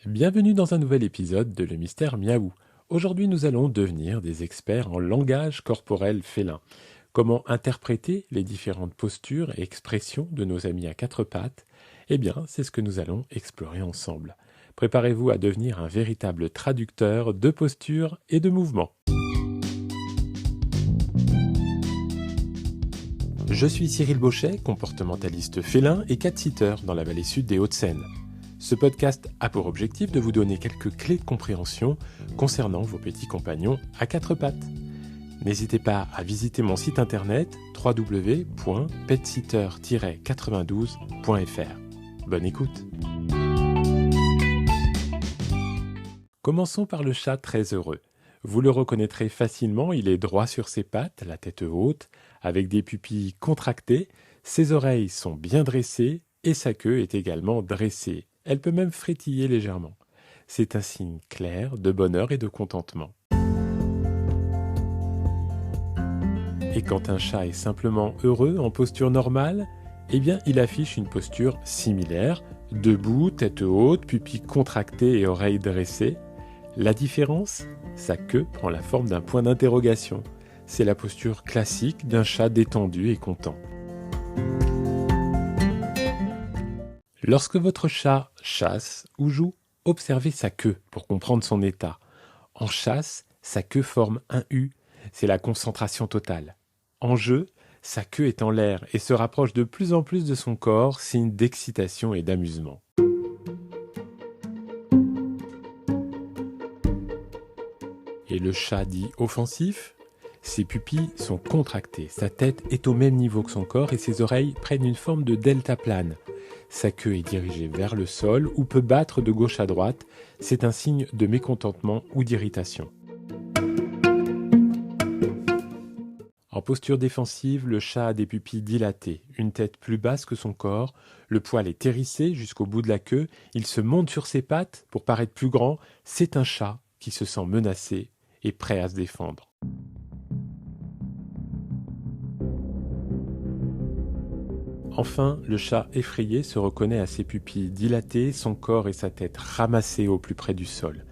Bienvenue dans un nouvel épisode de Le Mystère Miaou. Aujourd'hui, nous allons devenir des experts en langage corporel félin. Comment interpréter les différentes postures et expressions de nos amis à quatre pattes? Eh bien, c'est ce que nous allons explorer ensemble. Préparez-vous à devenir un véritable traducteur de postures et de mouvements. Je suis Cyril Bauchet, comportementaliste félin et cat-sitter dans la vallée sud des Hauts-de-Seine. Ce podcast a pour objectif de vous donner quelques clés de compréhension concernant vos petits compagnons à quatre pattes. N'hésitez pas à visiter mon site internet www.petsitter-92.fr. Bonne écoute. Commençons par le chat très heureux. Vous le reconnaîtrez facilement, il est droit sur ses pattes, la tête haute, avec des pupilles contractées, ses oreilles sont bien dressées et sa queue est également dressée. Elle peut même frétiller légèrement. C'est un signe clair de bonheur et de contentement. Et quand un chat est simplement heureux en posture normale, eh bien il affiche une posture similaire, debout, tête haute, pupilles contractées et oreilles dressées. La différence, sa queue prend la forme d'un point d'interrogation. C'est la posture classique d'un chat détendu et content. Lorsque votre chat chasse ou joue, observez sa queue pour comprendre son état. En chasse, sa queue forme un U, c'est la concentration totale. En jeu, sa queue est en l'air et se rapproche de plus en plus de son corps, signe d'excitation et d'amusement. Et le chat dit offensif? Ses pupilles sont contractées, sa tête est au même niveau que son corps et ses oreilles prennent une forme de delta plane. Sa queue est dirigée vers le sol ou peut battre de gauche à droite, c'est un signe de mécontentement ou d'irritation. En posture défensive, le chat a des pupilles dilatées, une tête plus basse que son corps, le poil est hérissé jusqu'au bout de la queue, il se monte sur ses pattes pour paraître plus grand, c'est un chat qui se sent menacé et prêt à se défendre. Enfin, le chat effrayé se reconnaît à ses pupilles dilatées, son corps et sa tête ramassés au plus près du sol.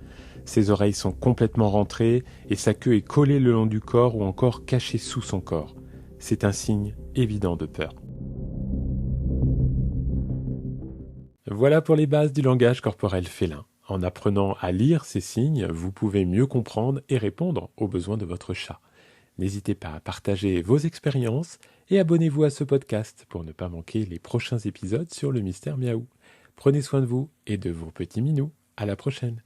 Ses oreilles sont complètement rentrées et sa queue est collée le long du corps ou encore cachée sous son corps. C'est un signe évident de peur. Voilà pour les bases du langage corporel félin. En apprenant à lire ces signes, vous pouvez mieux comprendre et répondre aux besoins de votre chat. N'hésitez pas à partager vos expériences et abonnez-vous à ce podcast pour ne pas manquer les prochains épisodes sur le Mystère Miaou. Prenez soin de vous et de vos petits minous. À la prochaine.